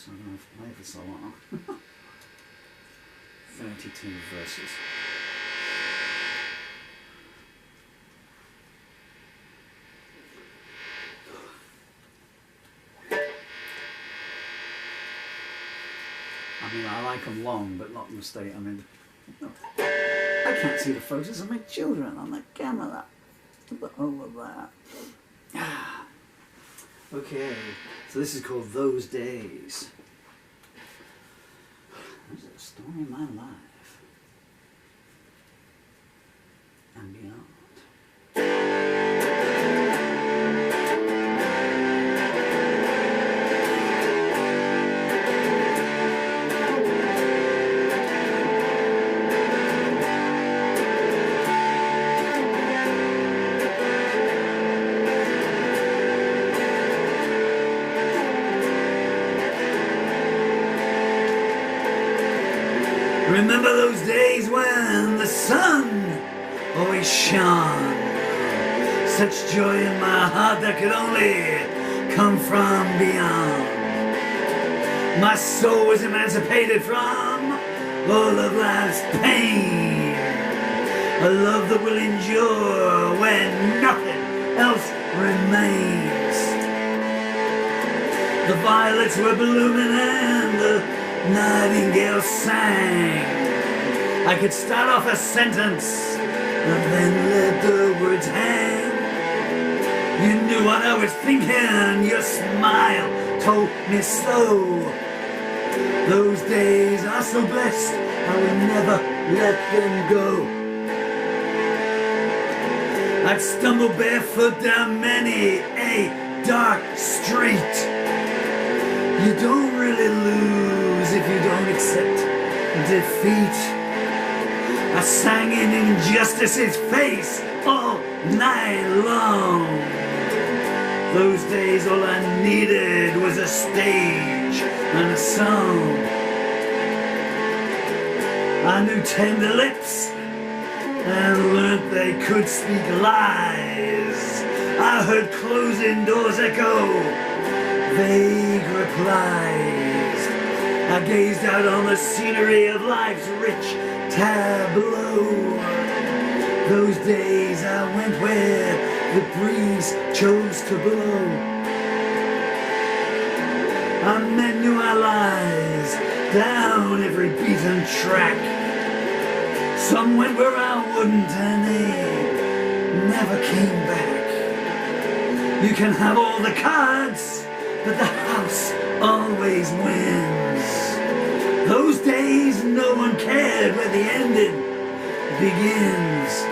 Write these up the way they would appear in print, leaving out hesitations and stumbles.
so I'm going to play for so long. 32 verses. I mean, I like them long, but not mistake. I mean, I can't see the photos of my children on the camera. Over there. Okay, so this is called Those Days. There's a story of my life and beyond. Remember those days when the sun always shone? Such joy in my heart that could only come from beyond. My soul was emancipated from all of life's pain. A love that will endure when nothing else remains. The violets were blooming and the nightingale sang. I could start off a sentence and then let the words hang. You knew what I was thinking, your smile told me so. Those days are so blessed, I will never let them go. I'd stumble barefoot down many a dark street. You don't really lose if you don't accept defeat. I sang in injustice's face all night long. Those days all I needed was a stage and a song. I knew tender lips and learnt they could speak lies. I heard closing doors echo vague replies. I gazed out on the scenery of life's rich tableau. Those days I went where the breeze chose to blow. I met new allies down every beaten track. Some went where I wouldn't and they never came back. You can have all the cards, but the house always wins. Those days no one cared where the ending begins.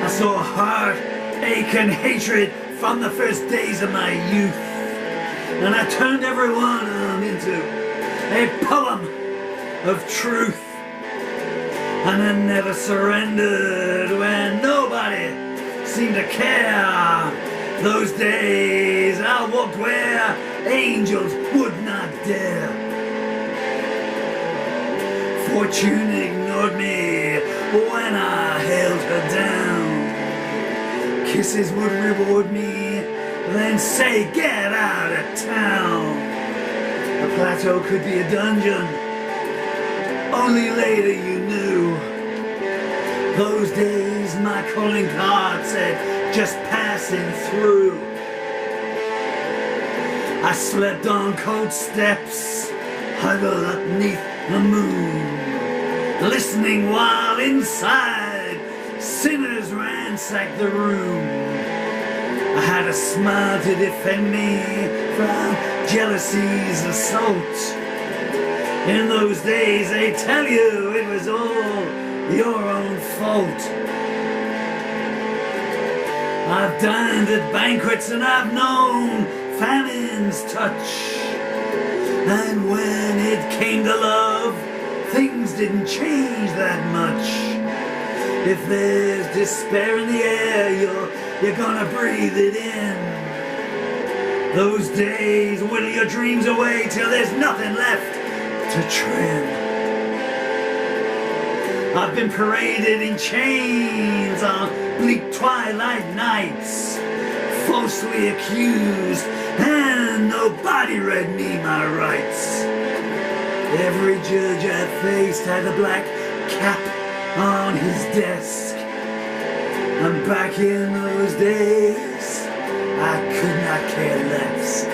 I saw heartache and hatred from the first days of my youth, and I turned everyone into a poem of truth. And I never surrendered when nobody seemed to care. Those days I walked where angels would not dare. Fortune ignored me when I held her down. Kisses would reward me, then say get out of town. A plateau could be a dungeon, only later you knew. Those days my calling card said just passing through. I slept on cold steps, huddled up neath the moon, listening while inside sinners ransacked the room. I had a smile to defend me from jealousy's assault. In those days they tell you it was all your own fault. I've dined at banquets and I've known famine's touch. And when it came to love, things didn't change that much. If there's despair in the air, you're gonna breathe it in. Those days whittle your dreams away till there's nothing left to trim. I've been paraded in chains on bleak twilight nights, falsely accused and no nobody read me my rights. Every judge I faced had a black cap on his desk. And back in those days, I could not care less.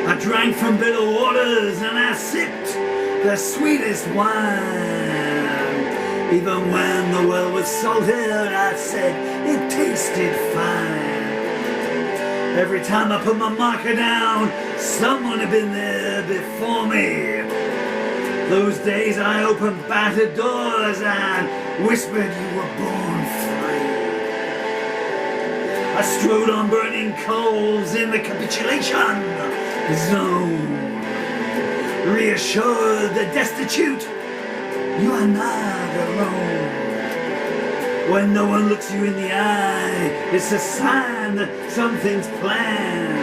I drank from bitter waters and I sipped the sweetest wine. Even when the well was salted, I said it tasted fine. Every time I put my marker down, someone had been there before me. Those days I opened battered doors and whispered you were born free. I strode on burning coals in the capitulation zone. Reassured the destitute, you are not alone. When no one looks you in the eye, it's a sign that something's planned.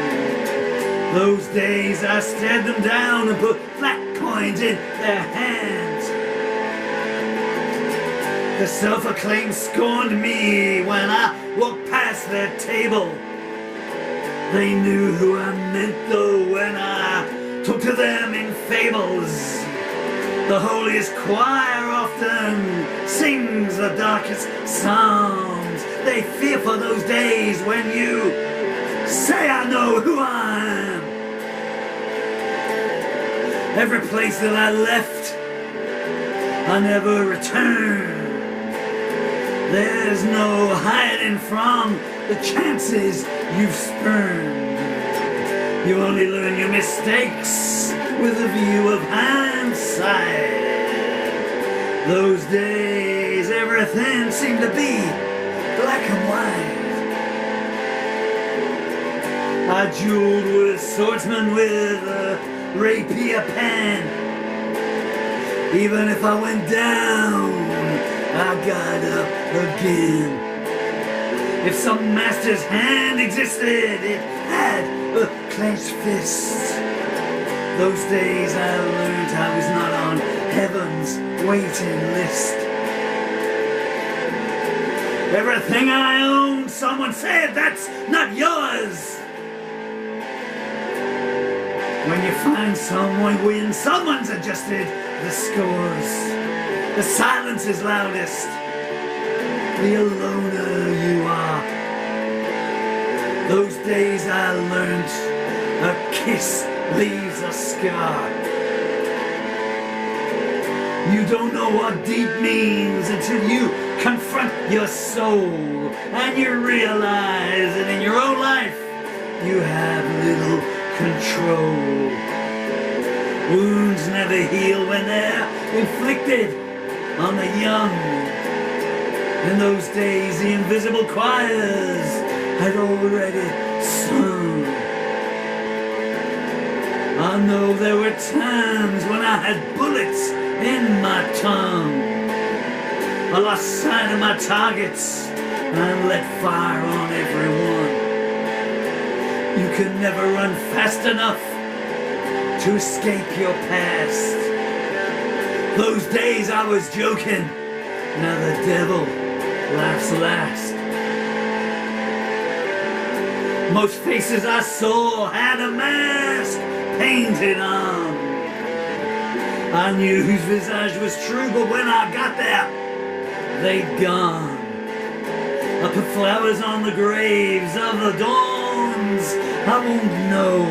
Those days I stared them down and put flat coins in their hands. The self-acclaimed scorned me when I walked past their table. They knew who I meant though when I talked to them in fables. The holiest choir often sings the darkest psalms. They fear for those days when you say I know who I am. Every place that I left, I never returned. There's no hiding from the chances you've spurned. You only learn your mistakes with a view of hindsight. Those days, everything seemed to be black and white. I jeweled with swordsmen with a rapier pen. Even if I went down, I got up again. If some master's hand existed, it had a clenched fist. Those days I learned I was not on heaven's waiting list. Everything I owned, someone said, that's not yours. When you find someone win, someone's adjusted the scores. The silence is loudest, the aloner you are. Those days I learned a kiss leaves a scar. You don't know what deep means until you confront your soul and you realize that in your own life you have little control. Wounds never heal when they're inflicted on the young. In those days the invisible choirs had already sung. I know there were times when I had bullets in my tongue. I lost sight of my targets and let fire on everyone. You can never run fast enough to escape your past. Those days I was joking, now the devil laughs last. Most faces I saw had a mask painted on. I knew whose visage was true, but when I got there, they'd gone. I put flowers on the graves of the dawns I won't know.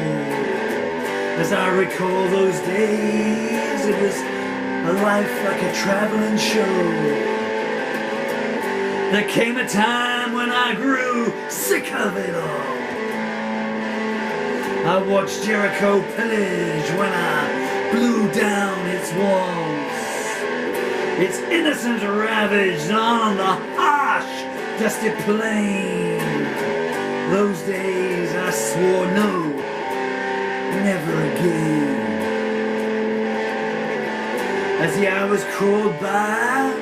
As I recall those days, it was a life like a traveling show. There came a time when I grew sick of it all. I watched Jericho pillage when I blew down its walls. Its innocence ravaged on the harsh, dusty plain. Those days I swore no, never again. As the hours crawled by,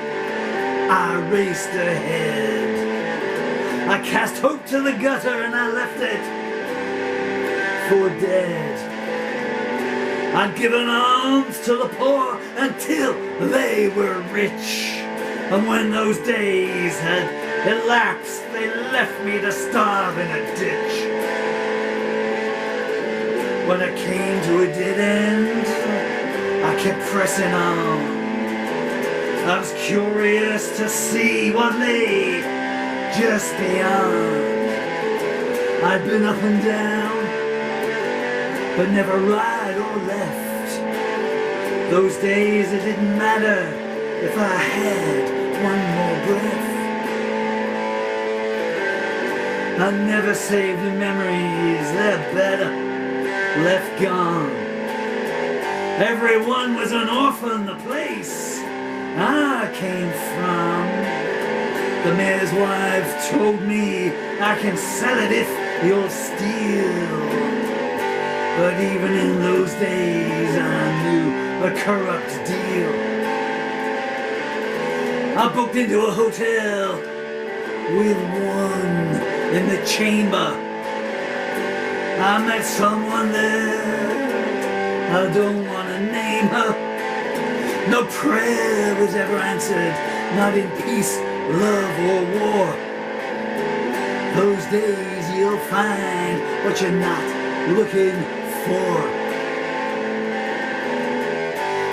I raced ahead. I cast hope to the gutter and I left it for dead. I'd given alms to the poor until they were rich. And when those days had elapsed, they left me to starve in a ditch. When I came to a dead end, I kept pressing on. I was curious to see what lay just beyond. I'd been up and down, but never right or left. Those days it didn't matter if I had one more breath. I never saved the memories, they're better left gone. Everyone was an orphan, the place I came from. The mayor's wife told me I can sell it if you'll steal. But even in those days I knew a corrupt deal. I booked into a hotel with one in the chamber. I met someone there, I don't want to name her. No prayer was ever answered, not in peace, love or war. Those days you'll find what you're not looking for.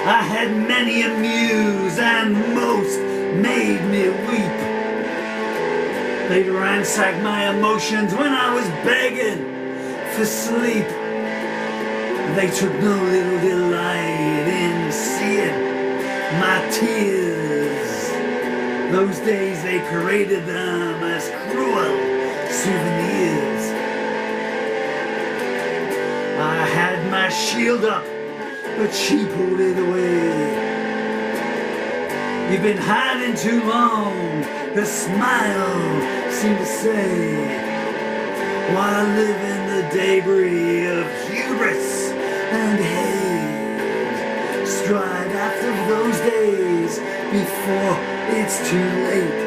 I had many amuse and most made me weep. They'd ransack my emotions when I was begging for sleep. They took no little delight in seeing my tears. Those days they paraded them as cruel souvenirs. I had my shield up, but she pulled it away. You've been hiding too long, the smile seemed to say, while I live in the debris of hubris and hate. Stride after those days before it's too late.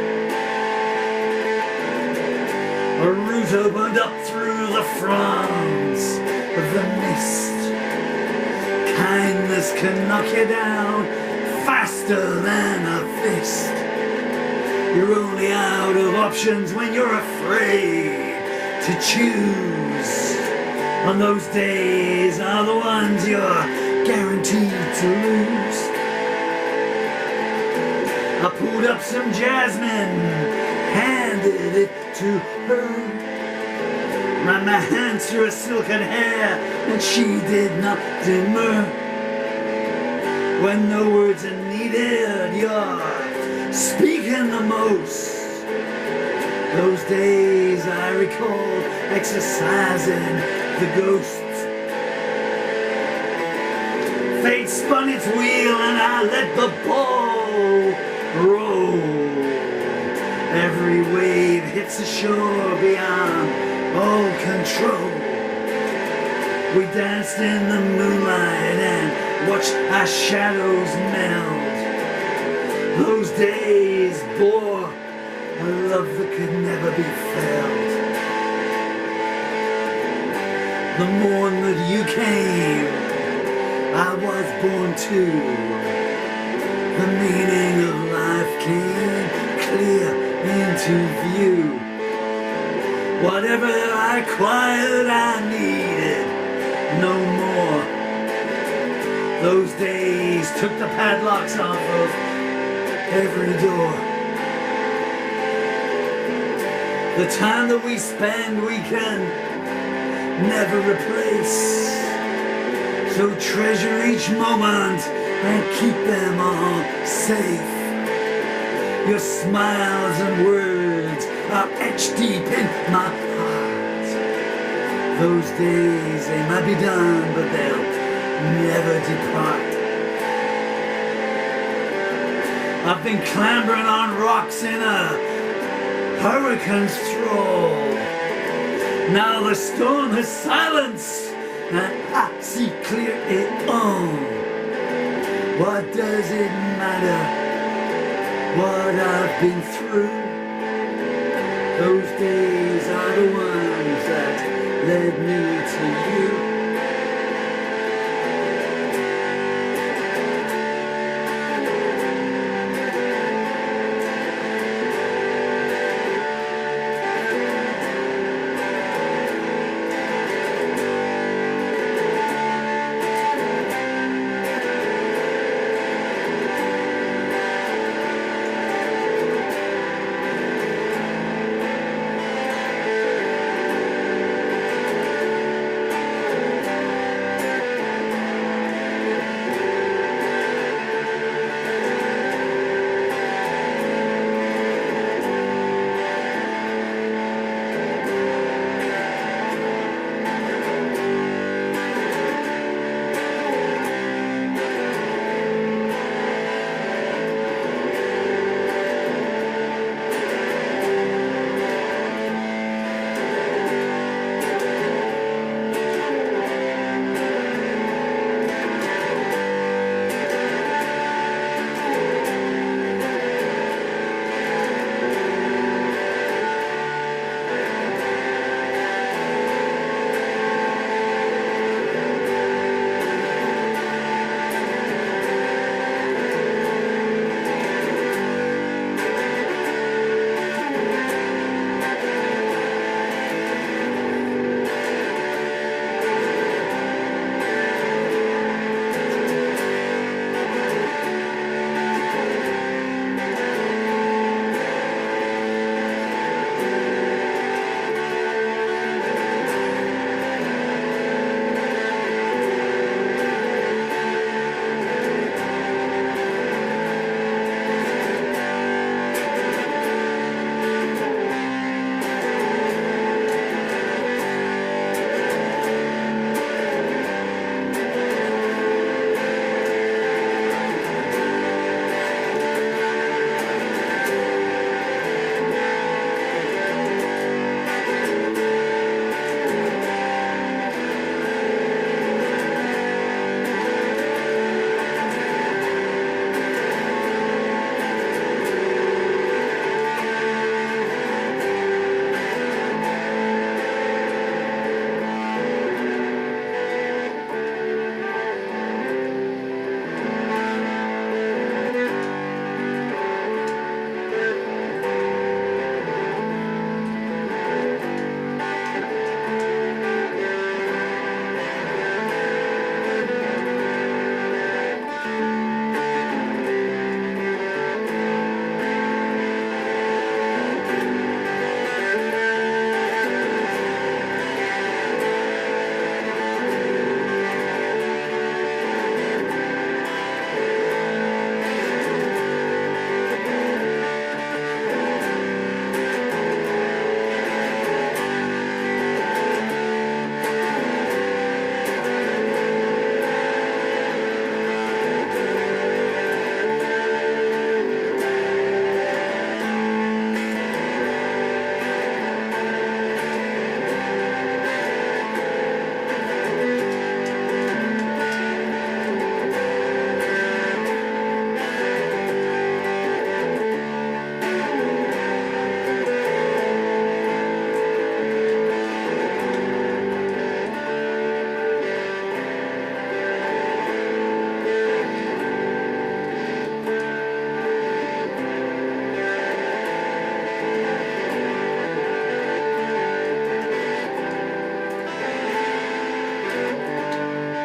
A route opened up through the fronds of the mist. Kindness can knock you down faster than a fist. You're only out of options when you're afraid to choose. And those days are the ones you're guaranteed to lose. I pulled up some jasmine, handed it to her, ran my hands through her silken hair, and she did not demur. When no words are needed, you're speaking the most. Those days I recall exercising the ghosts. Fate spun its wheel and I let the ball roll. Every wave hits the shore beyond all control. We danced in the moonlight and watched our shadows meld. Those days bore a love that could never be felt. The morn that you came, I was born too. The meaning of life came clear into view. Whatever I acquired, I needed no more. Those days took the padlocks off of every door. The time that we spend we can never replace. So treasure each moment and keep them all safe. Your smiles and words are etched deep in my heart. Those days, they might be done, but they'll never depart. I've been clambering on rocks in a hurricane's thrall. Now the storm has silenced and I see clear it all. What does it matter what I've been through? Those days are the ones that led me to you.